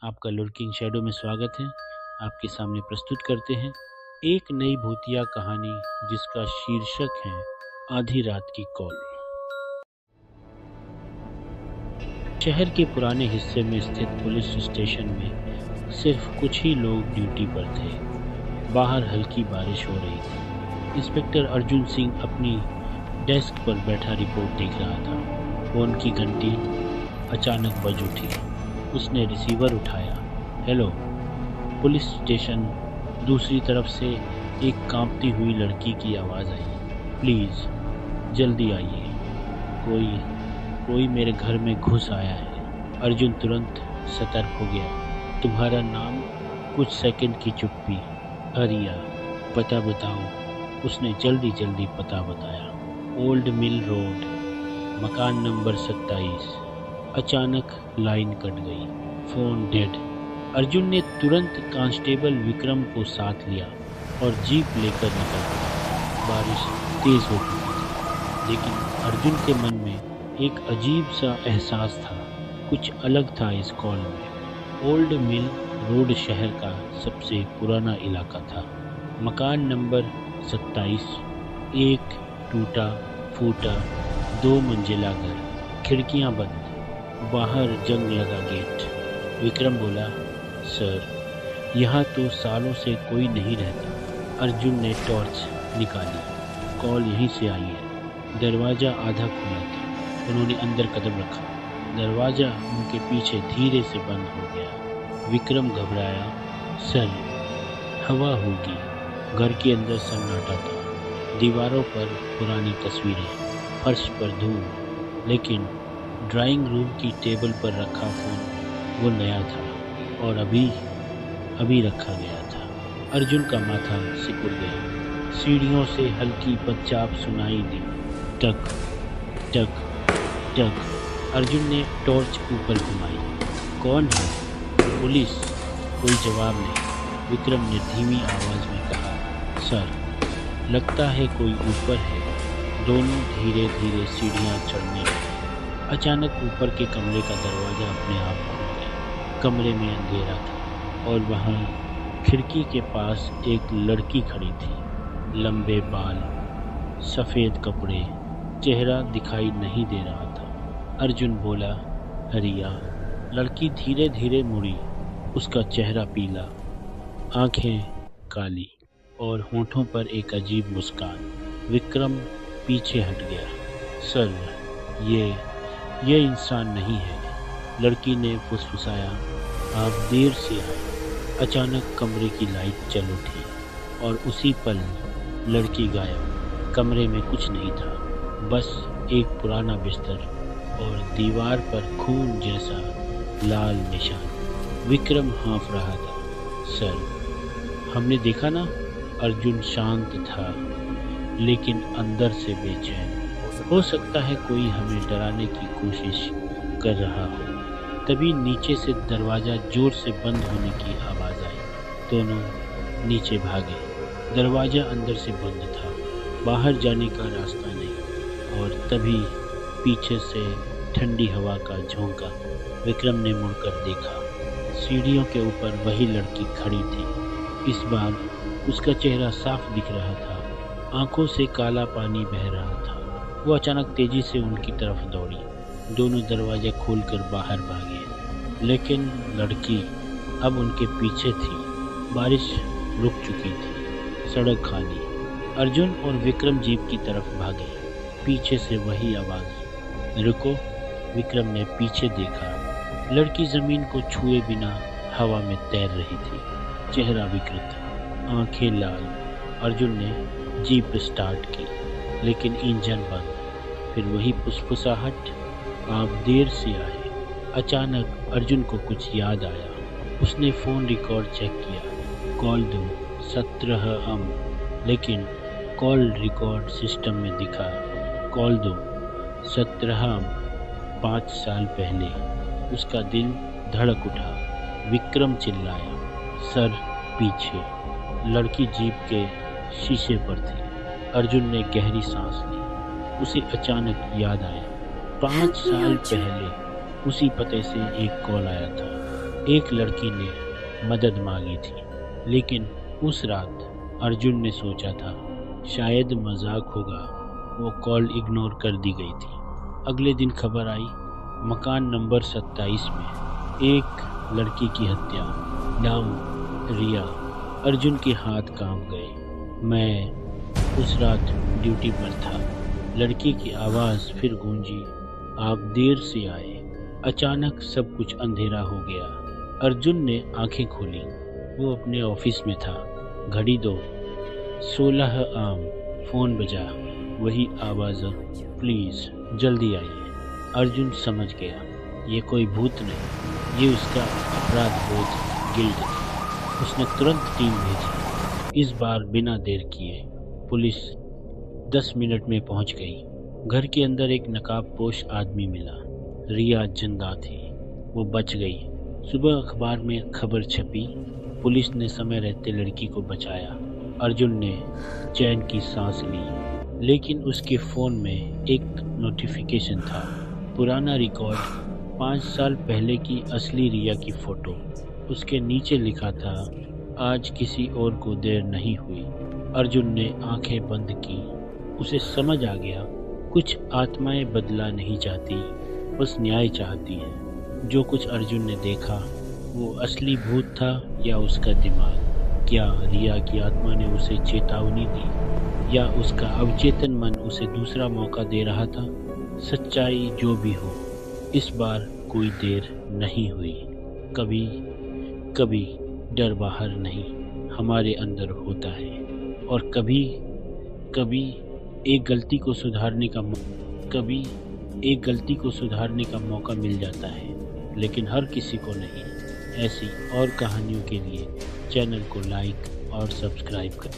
आपका लुर्किंग शैडो में स्वागत है। आपके सामने प्रस्तुत करते हैं एक नई भूतिया कहानी जिसका शीर्षक है आधी रात की कॉल। शहर के पुराने हिस्से में स्थित पुलिस स्टेशन में सिर्फ कुछ ही लोग ड्यूटी पर थे। बाहर हल्की बारिश हो रही थी। इंस्पेक्टर अर्जुन सिंह अपनी डेस्क पर बैठा रिपोर्ट देख रहा था। फोन की घंटी अचानक बज उठी। उसने रिसीवर उठाया। Hello, police station. दूसरी तरफ से एक कांपती हुई लड़की की आवाज़ आई। प्लीज़ जल्दी आइए, कोई मेरे घर में घुस आया है। अर्जुन तुरंत सतर्क हो गया। तुम्हारा नाम? कुछ सेकंड की चुप्पी। हरिया। पता बताओ। उसने जल्दी पता बताया। ओल्ड मिल रोड, मकान नंबर 27। अचानक लाइन कट गई। Phone dead. अर्जुन ने तुरंत कांस्टेबल विक्रम को साथ लिया और जीप लेकर निकल गया। बारिश तेज हो चुकी थी, लेकिन अर्जुन के मन में एक अजीब सा एहसास था। कुछ अलग था इस कॉल में। ओल्ड मिल रोड शहर का सबसे पुराना इलाका था। मकान नंबर 27। एक टूटा फूटा 2 मंजिला घर, खिड़कियां बंद, बाहर जंग लगा गेट। विक्रम बोला, सर, यहाँ तो सालों से कोई नहीं रहता। अर्जुन ने टॉर्च निकाली। कॉल यहीं से आई है। दरवाज़ा आधा खुला था। उन्होंने अंदर कदम रखा। दरवाज़ा उनके पीछे धीरे से बंद हो गया। विक्रम घबराया। सर, हवा होगी। घर के अंदर सन्नाटा था। दीवारों पर पुरानी तस्वीरें, फर्श पर धूल, लेकिन ड्राइंग रूम की टेबल पर रखा फोन वो नया था और अभी रखा गया था। अर्जुन का माथा सिकुड़ गया। सीढ़ियों से हल्की पंचाप सुनाई दी। टक टक टक। अर्जुन ने टॉर्च ऊपर घुमाई। कौन है? पुलिस। कोई जवाब नहीं। विक्रम ने धीमी आवाज में कहा, सर, लगता है कोई ऊपर है। दोनों धीरे धीरे सीढ़ियां चढ़ने लगे। अचानक ऊपर के कमरे का दरवाज़ा अपने आप खुल गया। कमरे में अंधेरा था और वहाँ खिड़की के पास एक लड़की खड़ी थी। लंबे बाल, सफ़ेद कपड़े, चेहरा दिखाई नहीं दे रहा था। अर्जुन बोला, हरिया। लड़की धीरे धीरे मुड़ी। उसका चेहरा पीला, आंखें काली और होठों पर एक अजीब मुस्कान। विक्रम पीछे हट गया। सर, ये इंसान नहीं है, लड़की ने फुसफुसाया। आप देर से आए। अचानक कमरे की लाइट जल उठी और उसी पल लड़की गायब। कमरे में कुछ नहीं था, बस एक पुराना बिस्तर और दीवार पर खून जैसा लाल निशान। विक्रम हाँफ रहा था। सर, हमने देखा ना? अर्जुन शांत था, लेकिन अंदर से बेचैन। हो सकता है कोई हमें डराने की कोशिश कर रहा हो। तभी नीचे से दरवाज़ा जोर से बंद होने की आवाज़ आई। दोनों नीचे भागे। दरवाज़ा अंदर से बंद था, बाहर जाने का रास्ता नहीं। और तभी पीछे से ठंडी हवा का झोंका। विक्रम ने मुड़कर देखा। सीढ़ियों के ऊपर वही लड़की खड़ी थी। इस बार उसका चेहरा साफ दिख रहा था। आंखों से काला पानी बह रहा था। वो अचानक तेजी से उनकी तरफ दौड़ी। दोनों दरवाजे खोलकर बाहर भागे, लेकिन लड़की अब उनके पीछे थी। बारिश रुक चुकी थी, सड़क खाली। अर्जुन और विक्रम जीप की तरफ भागे। पीछे से वही आवाज़, रुको। विक्रम ने पीछे देखा। लड़की ज़मीन को छुए बिना हवा में तैर रही थी, चेहरा विकृत, आंखें लाल। अर्जुन ने जीप स्टार्ट की, लेकिन इंजन बंद। फिर वही फुसफुसाहट, आप देर से आए। अचानक अर्जुन को कुछ याद आया। उसने फ़ोन रिकॉर्ड चेक किया। कॉल दो 17 अम, लेकिन कॉल रिकॉर्ड सिस्टम में दिखा कॉल दो 17 अम 5 साल पहले। उसका दिल धड़क उठा। विक्रम चिल्लाया, सर पीछे। लड़की जीप के शीशे पर थी। अर्जुन ने गहरी सांस ली। उसे अचानक याद आया, 5 साल पहले उसी पते से एक कॉल आया था। एक लड़की ने मदद मांगी थी, लेकिन उस रात अर्जुन ने सोचा था शायद मजाक होगा। वो कॉल इग्नोर कर दी गई थी। अगले दिन खबर आई, मकान नंबर 27 में एक लड़की की हत्या, नाम रिया। अर्जुन के हाथ कांप गए। मैं उस रात ड्यूटी पर था। लड़की की आवाज़ फिर गूंजी, आप देर से आए। अचानक सब कुछ अंधेरा हो गया। अर्जुन ने आंखें खोली। वो अपने ऑफिस में था। घड़ी 2, 16 आम। फ़ोन बजा। वही आवाज़, प्लीज़ जल्दी आइए। अर्जुन समझ गया, ये कोई भूत नहीं, ये उसका अपराध बोध गिल्ट था। उसने तुरंत टीम भेजी। इस बार बिना देर किए पुलिस 10 मिनट में पहुंच गई। घर के अंदर एक नकाबपोश आदमी मिला। रिया जिंदा थी, वो बच गई। सुबह अखबार में खबर छपी, पुलिस ने समय रहते लड़की को बचाया। अर्जुन ने चैन की सांस ली, लेकिन उसके फ़ोन में एक नोटिफिकेशन था, पुराना रिकॉर्ड, 5 साल पहले की असली रिया की फ़ोटो। उसके नीचे लिखा था, आज किसी और को देर नहीं हुई। अर्जुन ने आंखें बंद की। उसे समझ आ गया, कुछ आत्माएं बदला नहीं चाहती, बस न्याय चाहती हैं। जो कुछ अर्जुन ने देखा वो असली भूत था या उसका दिमाग? क्या रिया की आत्मा ने उसे चेतावनी दी, या उसका अवचेतन मन उसे दूसरा मौका दे रहा था? सच्चाई जो भी हो, इस बार कोई देर नहीं हुई। कभी कभी डर बाहर नहीं, हमारे अंदर होता है, और कभी कभी एक गलती को सुधारने का मौका मिल जाता है, लेकिन हर किसी को नहीं। ऐसी और कहानियों के लिए चैनल को लाइक और सब्सक्राइब करें।